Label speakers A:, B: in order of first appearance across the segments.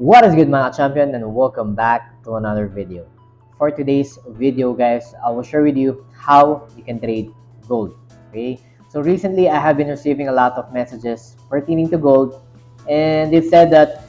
A: What is good mga champion, and welcome back to another video. For today's video guys, I will share with you how you can trade gold. Okay, so recently I have been receiving a lot of messages pertaining to gold, and they said that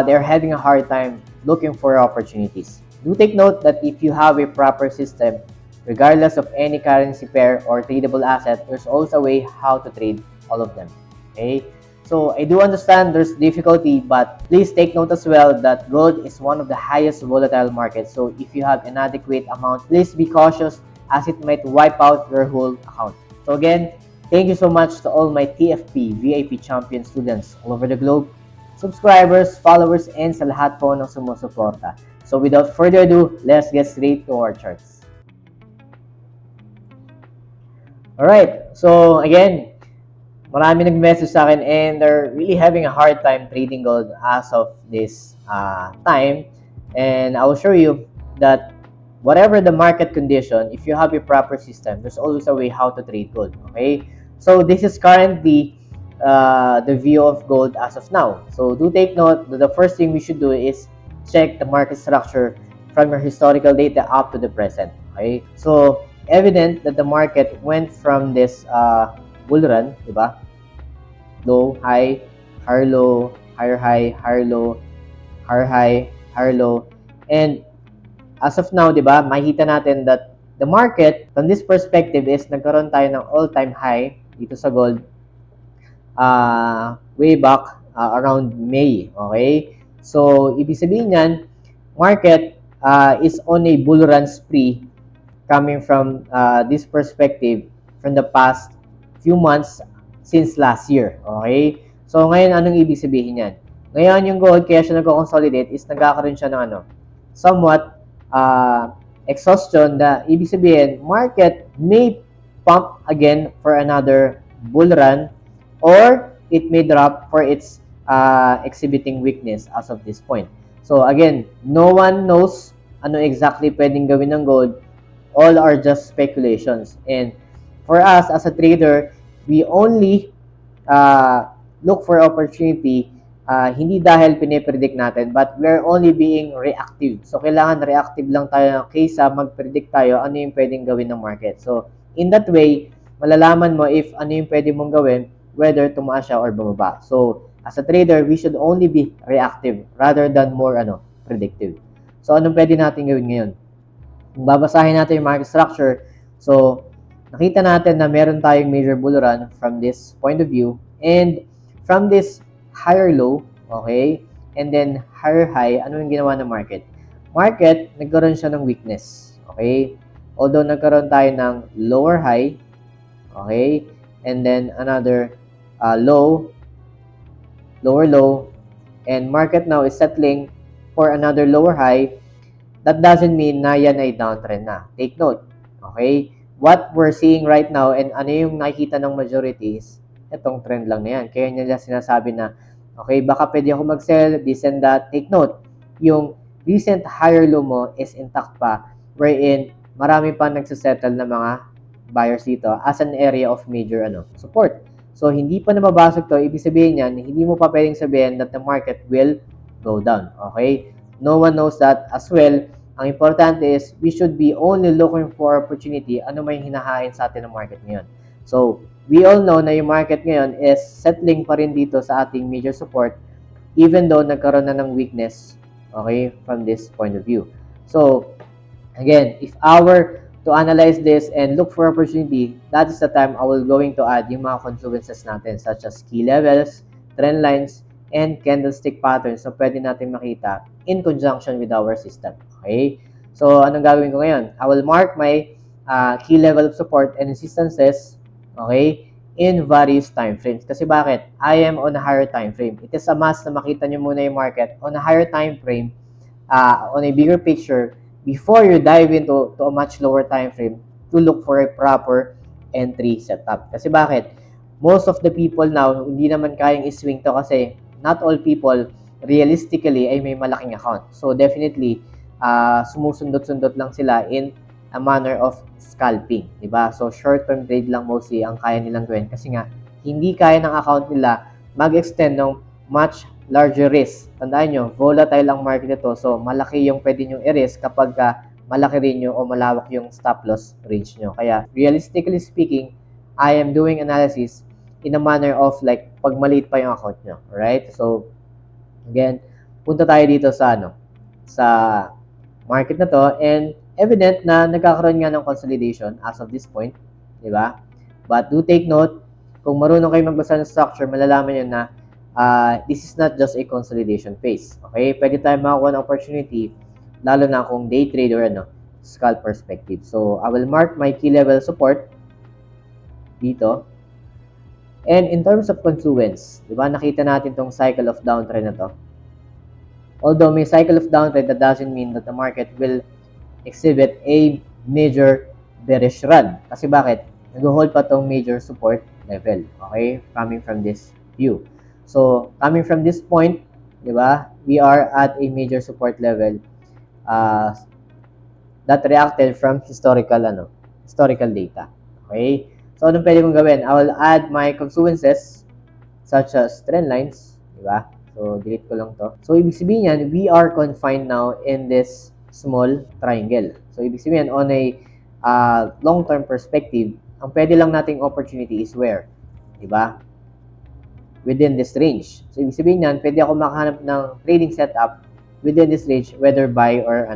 A: they're having a hard time looking for opportunities. Do take note that if you have a proper system, regardless of any currency pair or tradable asset, there's also a way how to trade all of them. Okay, so I do understand there's difficulty, but please take note as well that gold is one of the highest volatile markets. So if you have an adequate amount, please be cautious as it might wipe out your whole account. So again, thank you so much to all my TFP VIP champion students all over the globe, subscribers, followers, and sa lahat po ng sumusuporta. So without further ado, let's get straight to our charts. Alright, so again, marami nag-message sa akin and they're really having a hard time trading gold as of this time. And I will show you that whatever the market condition, if you have a proper system, there's always a way how to trade gold. Okay, so this is currently the view of gold as of now. So do take note that the first thing we should do is check the market structure from your historical data up to the present. Okay, so evident that the market went from this bull run, diba? Low, high, higher low, higher high, higher low, higher high, higher low. And as of now, diba, makikita natin that the market, from this perspective, is nagkaroon tayo ng all-time high dito sa gold way back around May. Okay? So, ibig sabihin yan, market is on a bull run spree coming from this perspective from the past few months since last year. Okay? So, ngayon, anong ibig sabihin yan? Ngayon, yung gold, kaya siya nag-consolidate is nagkakaroon siya ng somewhat exhaustion na ibig sabihin, market may pump again for another bull run or it may drop for its exhibiting weakness as of this point. So, again, no one knows ano exactly pwedeng gawin ng gold. All are just speculations. And for us as a trader, we only look for opportunity hindi dahil pinipredict natin, but we're only being reactive. So, kailangan reactive lang tayo kaysa mag-predict tayo ano yung pwedeng gawin ng market. So, in that way, malalaman mo if ano yung pwede mong gawin, whether tumaas siya or bumaba. So, as a trader, we should only be reactive rather than more predictive. So, anong pwede natin gawin ngayon? Kung babasahin natin yung market structure, so, nakita natin na meron tayong major bull run from this point of view, and from this higher low, okay, and then higher high, ano yung ginawa ng market? Market, nagkaroon siya ng weakness, okay? Although nagkaroon tayo ng lower high, okay, and then another low, lower low, and market now is settling for another lower high. That doesn't mean na yan ay downtrend na. Take note, okay? What we're seeing right now and ano yung nakikita ng majority is itong trend lang na yan. Kaya nila sinasabi na, okay, baka pwede ako mag-sell, this and that. Take note, yung recent higher low mo is intact pa, wherein marami pa nagsasettle na mga buyers dito as an area of major support. So, hindi pa nababasag to, ibig sabihin yan, hindi mo pa pwedeng sabihin that the market will go down. Okay? No one knows that as well. Ang importante is, we should be only looking for opportunity, ano may hinahain sa atin ng market ngayon. So, we all know na yung market ngayon is settling pa rin dito sa ating major support, even though nagkaroon na ng weakness, okay, from this point of view. So, again, if I were to analyze this and look for opportunity, that is the time I will going to add yung mga confluences natin, such as key levels, trend lines, and candlestick patterns na pwede natin makita in conjunction with our system. Okay? So, anong gagawin ko ngayon? I will mark my key level of support and resistances, okay, in various time frames. Kasi bakit? I am on a higher time frame. It is a must na makita nyo muna yung market on a higher time frame, on a bigger picture, before you dive into a much lower time frame to look for a proper entry setup. Kasi bakit? Most of the people now, hindi naman kayang iswing to kasi not all people realistically ay may malaking account. So definitely, sumusundot-sundot lang sila in a manner of scalping, diba? So short-term trade lang mostly ang kaya nilang gawin kasi nga hindi kaya ng account nila mag-extend ng much larger risk. Tandaan nyo, volatile ang market ito. So, malaki yung pwede nyo i-risk kapag malaki rin nyo o malawak yung stop loss range nyo. Kaya, realistically speaking, I am doing analysis in a manner of like, pag maliit pa yung account nyo. Alright? So, again, punta tayo dito sa, sa market na to. And, evident na nagkakaroon nga ng consolidation as of this point. Diba? But do take note, kung marunong kayo magbasa ng structure, malalaman nyo na this is not just a consolidation phase. Okay? Pwede tayo makakuha ng opportunity, lalo na kung day trade or scalp perspective. So, I will mark my key level support dito. And in terms of confluence, di ba, nakita natin tong cycle of downtrend na to. Although may cycle of downtrend, that doesn't mean that the market will exhibit a major bearish run. Kasi bakit? Nag-hold pa tong major support level. Okay? Coming from this view. So, coming from this point, di ba, we are at a major support level that reacted from historical data. Okay? So, anong pwede kong gawin? I will add my confluences such as trend lines, di ba? So, delete ko lang to. So, ibig sabihin yan, we are confined now in this small triangle. So, ibig sabihin, on a long-term perspective, ang pwede lang nating opportunity is where? Di ba? Within this range. So, ibig sabihin yan, pwede ako makahanap ng trading setup within this range, whether buy or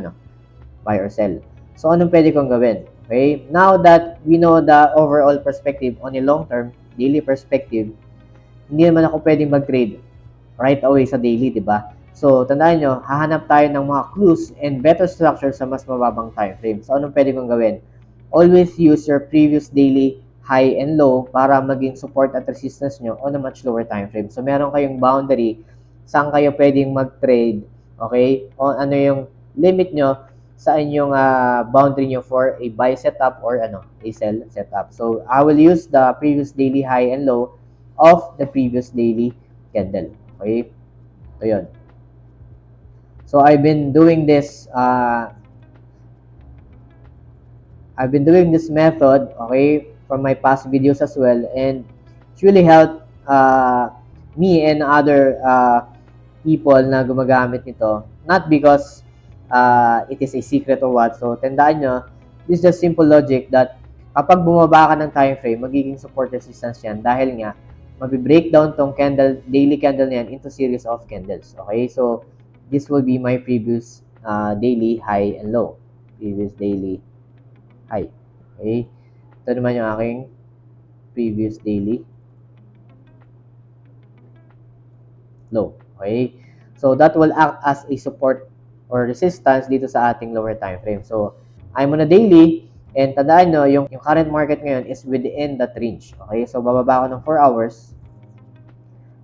A: sell. So, anong pwede kong gawin? Okay? Now that we know the overall perspective on a long-term, daily perspective, hindi naman ako pwedeng mag-trade right away sa daily, di ba? So, tandaan nyo, hahanap tayo ng mga clues and better structure sa mas mababang time frame. So, anong pwede kong gawin? Always use your previous daily high and low para maging support at resistance nyo on a much lower time frame. So, meron kayong boundary saan kayo pwedeng mag-trade, okay? O ano yung limit nyo sa inyong boundary nyo for a buy setup or a sell setup. So, I will use the previous daily high and low of the previous daily candle. Okay? So, yun. So, I've been doing this method, okay, from my past videos as well, and it's really helped me and other people na gumagamit nito. Not because it is a secret or what. So, tandaan nyo, this is just simple logic that kapag bumaba ka ng time frame, magiging support resistance yan dahil nga, mabi-break down tong daily candle na yan into series of candles. Okay? So, this will be my previous daily high and low. Previous daily high. Okay? Ito naman yung aking previous daily low. Okay? So, that will act as a support or resistance dito sa ating lower time frame. So, I'm on a daily, and tandaan nyo, yung current market ngayon is within that range. Okay? So, bababa ko ng 4 hours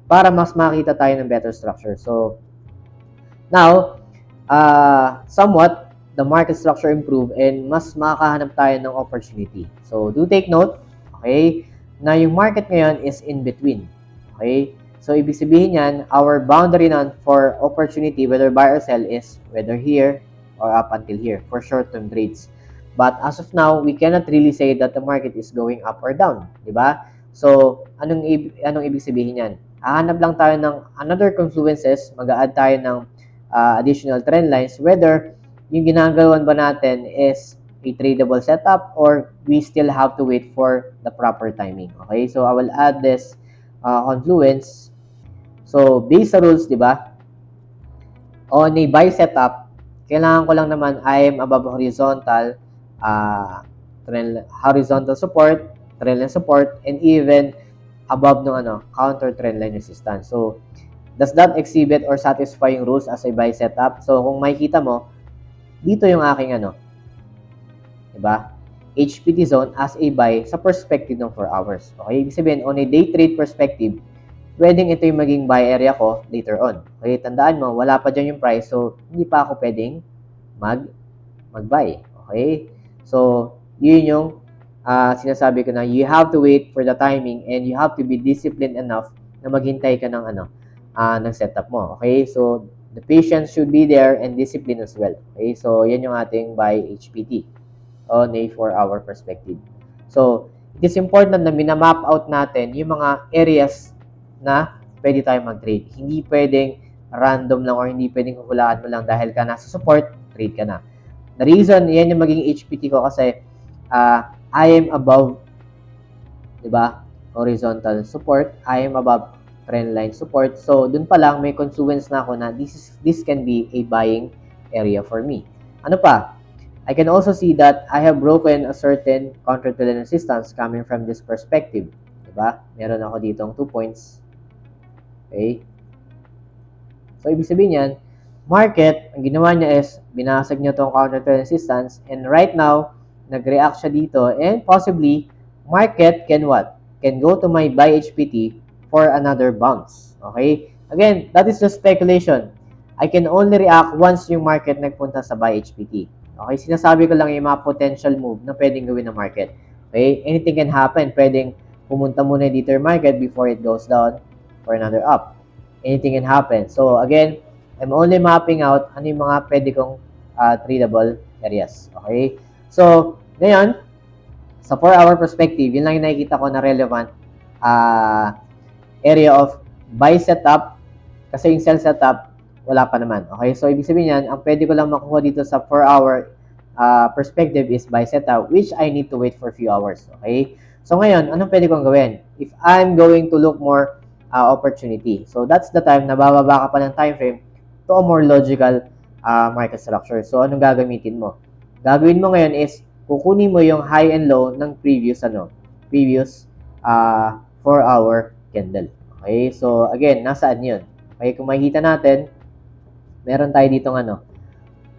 A: para mas makita tayo ng better structure. So, now, somewhat, the market structure improve and mas makakahanap tayo ng opportunity. So, do take note, okay, na yung market ngayon is in between. Okay? So, ibig sabihin yan, our boundary na for opportunity, whether buy or sell, is whether here or up until here for short-term trades. But as of now, we cannot really say that the market is going up or down. Diba? So, anong ibig sabihin yan? Hahanap lang tayo ng another confluences, mag-a-add tayo ng additional trend lines, whether yung ginagawan ba natin is a tradable setup or we still have to wait for the proper timing. Okay? So, I will add this confluence. So, based sa rules, di ba? On a buy setup, kailangan ko lang naman I am above horizontal support, trend line support, and even above ng counter trend line resistance. So, does that exhibit or satisfy yung rules as a buy setup? So, kung makikita mo, dito yung aking diba? HPT zone as a buy sa perspective ng 4 hours. Okay? Ibig sabihin, on a day trade perspective, pwedeng ito yung maging buy area ko later on. Okay? Tandaan mo, wala pa dyan yung price, so hindi pa ako pwedeng mag-buy. Okay? So, yun yung sinasabi ko na you have to wait for the timing and you have to be disciplined enough na maghintay ka ng ng setup mo. Okay? So, the patience should be there and discipline as well. Okay? So, yan yung ating buy HPT on a 4-hour perspective. So, it is important na minamap out natin yung mga areas na pwede tayo mag-trade. Hindi pwedeng random lang or hindi pwedeng huhulaan mo lang dahil ka nasa support, trade ka na. The reason, yan yung maging HPT ko kasi I am above, di ba, horizontal support. I am above trend line support. So, dun pa lang may consequence na ako na this can be a buying area for me. Ano pa? I can also see that I have broken a certain counter-trend resistance coming from this perspective. Diba? Meron ako ditong 2 points. Okay? So, ibig sabihin yan, market, ang ginawa niya is, binasag niya itong counter-trend resistance, and right now, nag-react siya dito, and possibly, market can what? Can go to my buy HPT for another bounce. Okay? Again, that is just speculation. I can only react once yung market nagpunta sa buy HPT. Okay? Sinasabi ko lang yung mga potential move na pwedeng gawin ng market. Okay? Anything can happen. Pwedeng pumunta muna dito yung market before it goes down for another up. Anything can happen. So, again, I'm only mapping out ano yung mga pwede kong tradable areas. Okay? So, ngayon, sa 4-hour perspective, yun lang yung nakikita ko na relevant area of buy setup kasi yung sell setup, wala pa naman. Okay? So, ibig sabihin yan, ang pwede ko lang makuha dito sa 4-hour perspective is buy setup, which I need to wait for a few hours. Okay? So, ngayon, anong pwede kong gawin? If I'm going to look more opportunity. So, that's the time na bababa ka pa ng time frame to a more logical market structure. So, anong gagamitin mo? Gagawin mo ngayon is, kukunin mo yung high and low ng previous 4-hour candle. Okay? So, again, nasaan yun? Okay, kung makikita natin, meron tayo ditong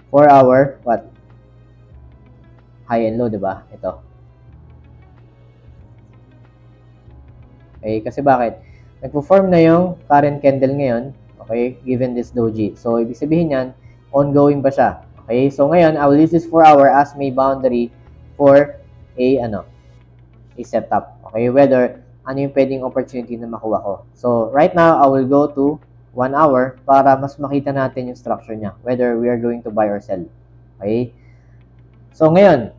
A: 4-hour, high and low, diba? Ito. Okay, kasi bakit? Nagpo-form na yung current candle ngayon, okay, given this doji. So, ibig sabihin yan, ongoing ba siya? Okay, so ngayon, I will use this 4-hour as my boundary for a setup. Okay, whether ano yung pwedeng opportunity na makuha ko. So, right now, I will go to 1 hour para mas makita natin yung structure niya, whether we are going to buy or sell. Okay? So, ngayon,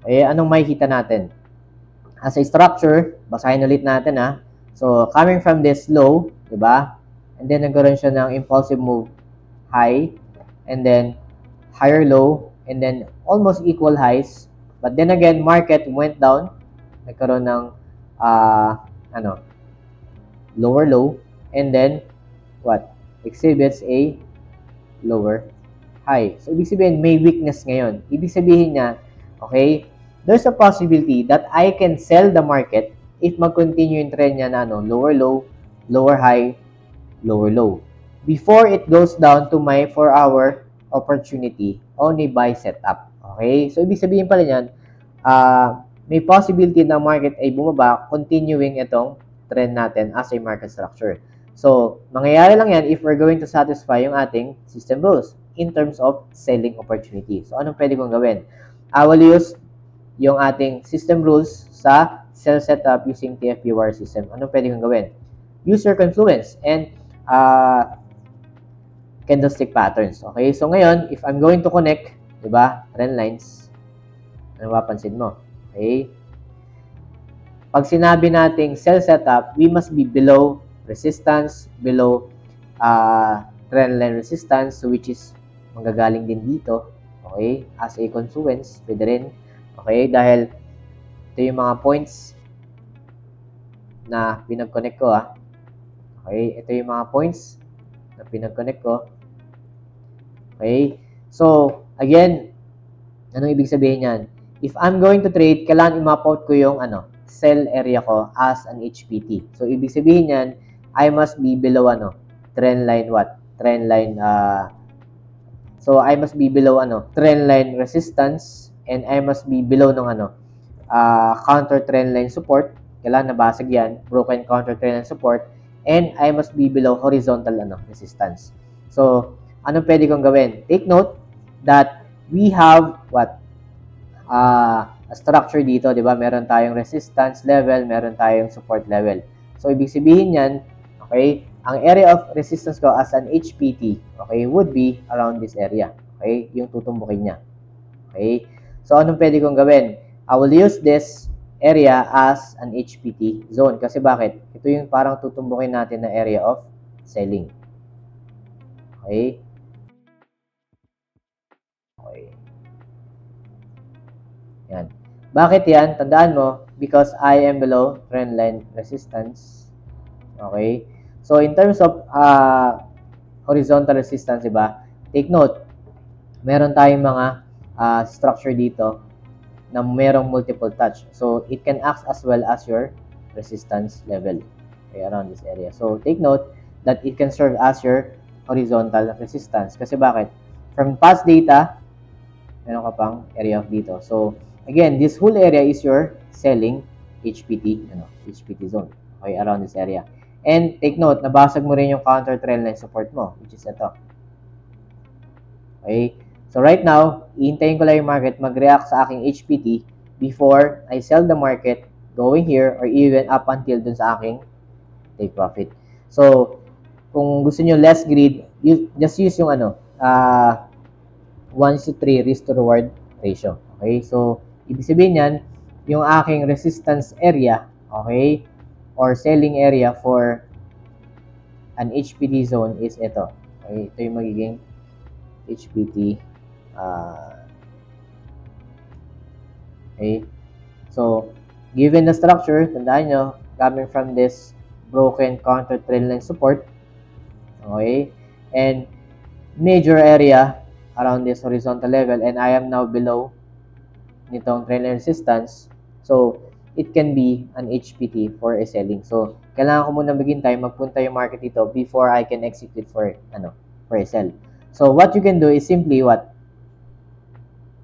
A: anong makikita natin? As a structure, basahin ulit natin So, coming from this low, diba? And then, nagkaroon siya ng impulsive move high, and then higher low, and then almost equal highs. But then again, market went down, nagkaroon ng lower low, and then exhibits a lower high. So, ibig sabihin, may weakness ngayon. Ibig sabihin niya, okay, there's a possibility that I can sell the market if mag-continue yung trend niya na lower low, lower high, lower low. Before it goes down to my 4-hour opportunity on a buy setup. Okay? So, ibig sabihin pala niyan, may possibility na market ay bumaba, continuing itong trend natin as a market structure. So, mangyayari lang yan if we're going to satisfy yung ating system rules in terms of selling opportunity. So, anong pwede kong gawin? I will use yung ating system rules sa sell setup using TFP wire system. Anong pwede kong gawin? Use your confluence and candlestick patterns. Okay? So, ngayon, if I'm going to connect, diba, trend lines, ano mapapansin mo? Okay? Pag sinabi nating sell setup, we must be below resistance, below trend line resistance, so which is manggagaling din dito. Okay? As a confluence, pwede rin. Okay? Dahil ito yung mga points na pinag-connect ko. Okay? Ito yung mga points na pinag-connect ko. Okay? So, again, anong ibig sabihin yan? If I'm going to trade, kailangan i-map out ko yung sell area ko as an HPT. So, ibig sabihin yan, I must be below trend line Trend line, so I must be below trend line resistance, and I must be below ng counter trend line support. Kailangan nabasag yan, broken counter trend line support, and I must be below horizontal resistance. So, anong pwede kong gawin? Take note that we have a structure dito, di ba? Meron tayong resistance level, meron tayong support level. So, ibig sabihin yan, okay, ang area of resistance ko as an HPT, okay, would be around this area. Okay, yung tutumbukin niya. Okay, so anong pwede kong gawin? I will use this area as an HPT zone. Kasi bakit? Ito yung parang tutumbukin natin na area of selling. Okay? Okay. Yan. Bakit yan? Tandaan mo, because I am below trendline resistance. Okay? So, in terms of horizontal resistance, diba? Take note, meron tayong mga structure dito na merong multiple touch. So, it can act as well as your resistance level, okay, around this area. So, take note that it can serve as your horizontal resistance. Kasi bakit? From past data, meron ka pang area of dito. So, again, this whole area is your selling HPT, HPT zone, okay, around this area. And take note, nabasag mo rin yung counter trend line support mo, which is ito. Okay? So, right now, ihintayin ko lang yung market mag-react sa aking HPT before I sell the market going here or even up until dun sa aking take profit. So, kung gusto nyo less greed, just use yung 1:3 risk to reward ratio. Okay? So, ibig sabihin yan, yung aking resistance area, okay, or selling area for an HPT zone is ito. Okay? Ito yung magiging HPT. Okay? So, given the structure, tandaan nyo, coming from this broken counter trend line support, okay, and major area around this horizontal level, and I am now below nitong trend line resistance, so it can be an HPT for a selling. So, kailangan ko muna maghintay, magpunta yung market dito before I can execute for a sell. So, what you can do is simply what?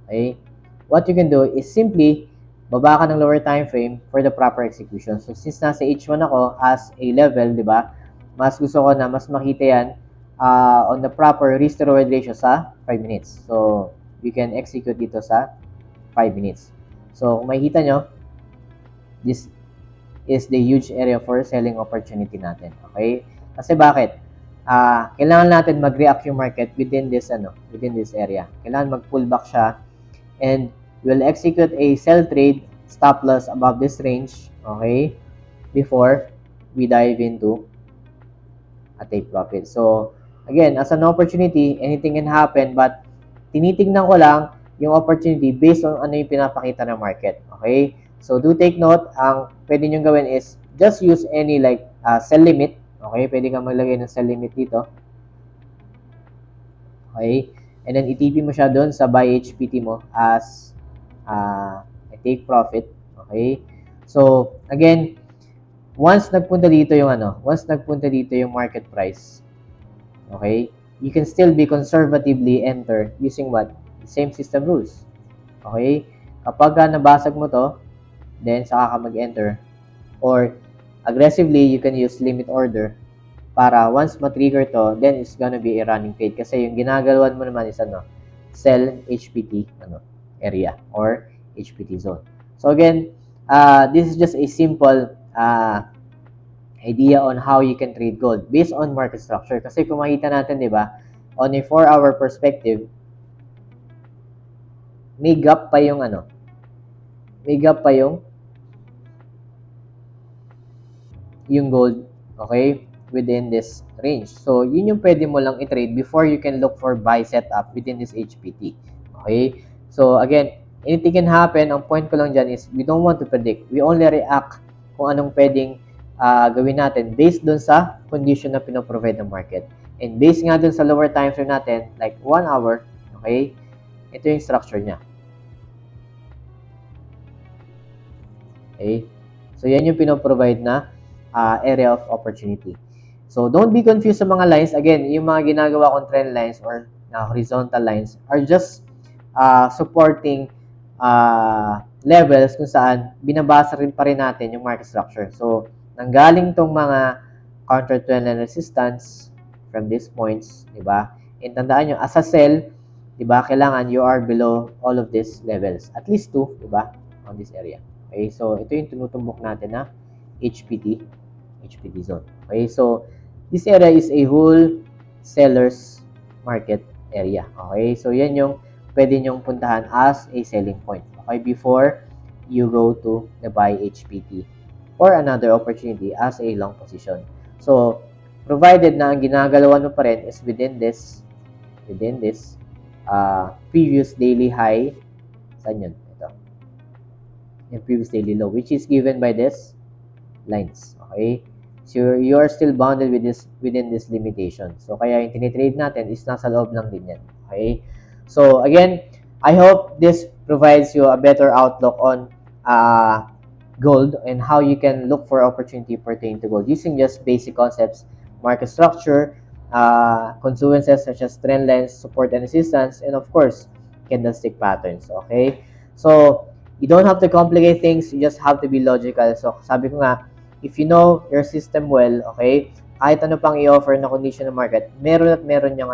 A: Okay? What you can do is simply baba ka ng lower time frame for the proper execution. So, since nasa H1 ako as a level, di ba? Mas gusto ko na mas makita yan on the proper risk to reward ratio sa 5 minutes. So, you can execute dito sa 5 minutes. So, kung makikita nyo, this is the huge area for selling opportunity natin. Okay? Kasi bakit? Kailangan natin mag-react yung market within this area. Kailangan mag-pullback siya and we'll execute a sell trade stop loss above this range, okay, before we dive into a take profit. So, again, as an opportunity, anything can happen, but tinitignan ko lang yung opportunity based on ano yung pinapakita ng market. Okay? So, do take note, ang pwede nyo gawin is just use any sell limit. Okay? Pwede kang maglagay ng sell limit dito. Okay? And then, itp mo siya doon sa buy HPT mo as a take profit. Okay? So, again, once nagpunta dito yung market price, okay, you can still be conservatively enter using what? The same system rules. Okay? Kapag nabasag mo to, then saka ka mag-enter. Or, aggressively, you can use limit order para once ma-trigger to, then it's gonna be a running trade. Kasi yung ginagalawan mo naman is sell HPT area or HPT zone. So again, this is just a simple idea on how you can trade gold based on market structure. Kasi kung makita natin, di ba, on a 4-hour perspective, may gap pa yung gold, okay, within this range. So, yun yung pwede mo lang i-trade before you can look for buy setup within this HPT. Okay? So, again, anything can happen. Ang point ko lang dyan is we don't want to predict. We only react kung anong pwedeng gawin natin based dun sa condition na pinoprovide ng market. And based nga dun sa lower time frame natin, like 1 hour, okay, ito yung structure niya. Okay? So, yan yung pinoprovide na area of opportunity. So, don't be confused sa mga lines. Again, yung mga ginagawa kong trend lines or horizontal lines are just supporting levels kung saan binabasa rin pa rin natin yung market structure. So, nanggaling tong mga counter trend line resistance from these points, di ba? And tandaan nyo, as a sell, di ba, kailangan you are below all of these levels. At least 2, di ba, on this area. Okay, so ito yung tinutumbok natin na HPT zone. Okay, so this area is a whole seller's market area. Okay, so yan yung pwede nyong puntahan as a selling point. Okay, before you go to the buy HPT or another opportunity as a long position. So, provided na ang ginagalawan mo pa rin is within this previous daily high, saan yun? Ito. Yung previous daily low, which is given by this lines. Okay? So, you are still bounded within this limitation. So, kaya yung tinitrade natin is nasa loob lang din yan. Okay? So, again, I hope this provides you a better outlook on gold and how you can look for opportunity pertaining to gold using just basic concepts, market structure, consequences such as trend lines, support and resistance, and of course, candlestick patterns. Okay? So, you don't have to complicate things, you just have to be logical. So, sabi ko nga, if you know your system well, okay, kahit ano pang i-offer na condition ng market, meron at meron yung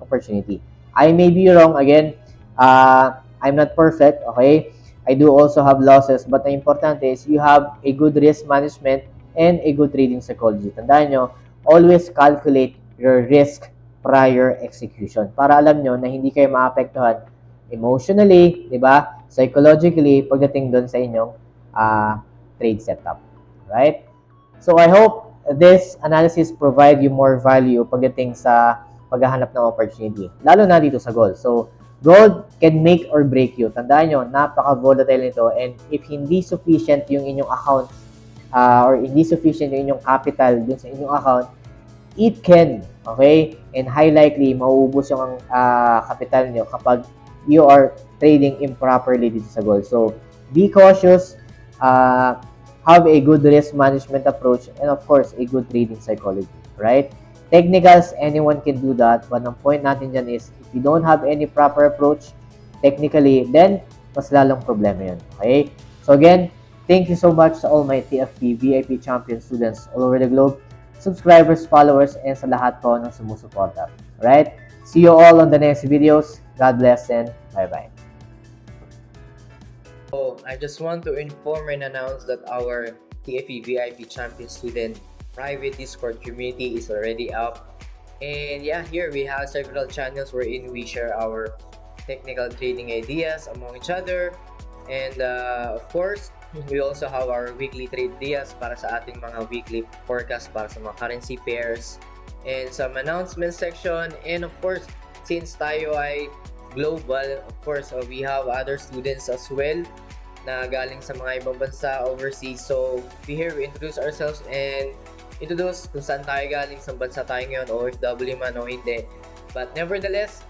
A: opportunity. I may be wrong, again, I'm not perfect, okay? I do also have losses, but the important is you have a good risk management and a good trading psychology. Tandaan nyo, always calculate your risk prior execution para alam nyo na hindi kayo maapektuhan emotionally, di ba? Psychologically, pagdating doon sa inyong trade setup. Right? So, I hope this analysis provide you more value pagdating sa paghahanap ng opportunity. Lalo na dito sa gold. So, gold can make or break you. Tandaan nyo, napaka-volatile nito, and if hindi sufficient yung inyong account or hindi sufficient yung inyong capital dun sa inyong account, it can, okay? And high likely, mauubos yung capital nyo kapag you are trading improperly dito sa gold. So, be cautious, have a good risk management approach, and of course, a good trading psychology, right? Technicals, anyone can do that, but ang point natin dyan is, if you don't have any proper approach, technically, then, mas lalong problema yun, okay? So again, thank you so much sa all my TFP VIP champion students all over the globe, subscribers, followers, and sa lahat po ng sumusuporta. Alright? See you all on the next videos. God bless and bye-bye.
B: So, I just want to inform and announce that our TFE VIP champion student private Discord community is already up. And yeah, here we have several channels wherein we share our technical trading ideas among each other. And of course, we also have our weekly trade ideas para sa ating mga weekly forecast para sa mga currency pairs. And some announcement section. And of course, since tayo ay global, of course, we have other students as well na galing sa mga ibang bansa overseas. So, here we introduce ourselves and introduce kung saan tayo galing, sa bansa tayo ngayon, OFW man o hindi. But nevertheless,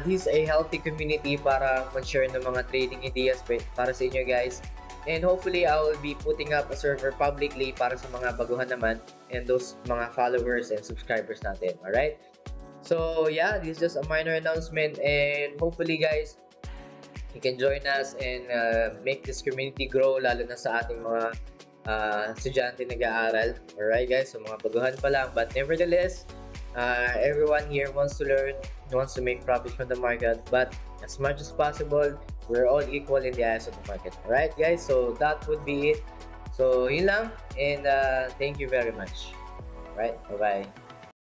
B: this is a healthy community para mag-share ng mga trading ideas para sa inyo guys. And hopefully, I will be putting up a server publicly para sa mga baguhan naman and those mga followers and subscribers natin. Alright? So, yeah, this is just a minor announcement and hopefully guys, you can join us and make this community grow lalo na sa ating mga estudyante nag-aaral. Alright guys, so mga baguhan pa lang. But nevertheless, everyone here wants to learn, wants to make profit from the market. But as much as possible, we're all equal in the eyes of the market. Alright guys, so that would be it. So yun lang and thank you very much. Alright, bye-bye.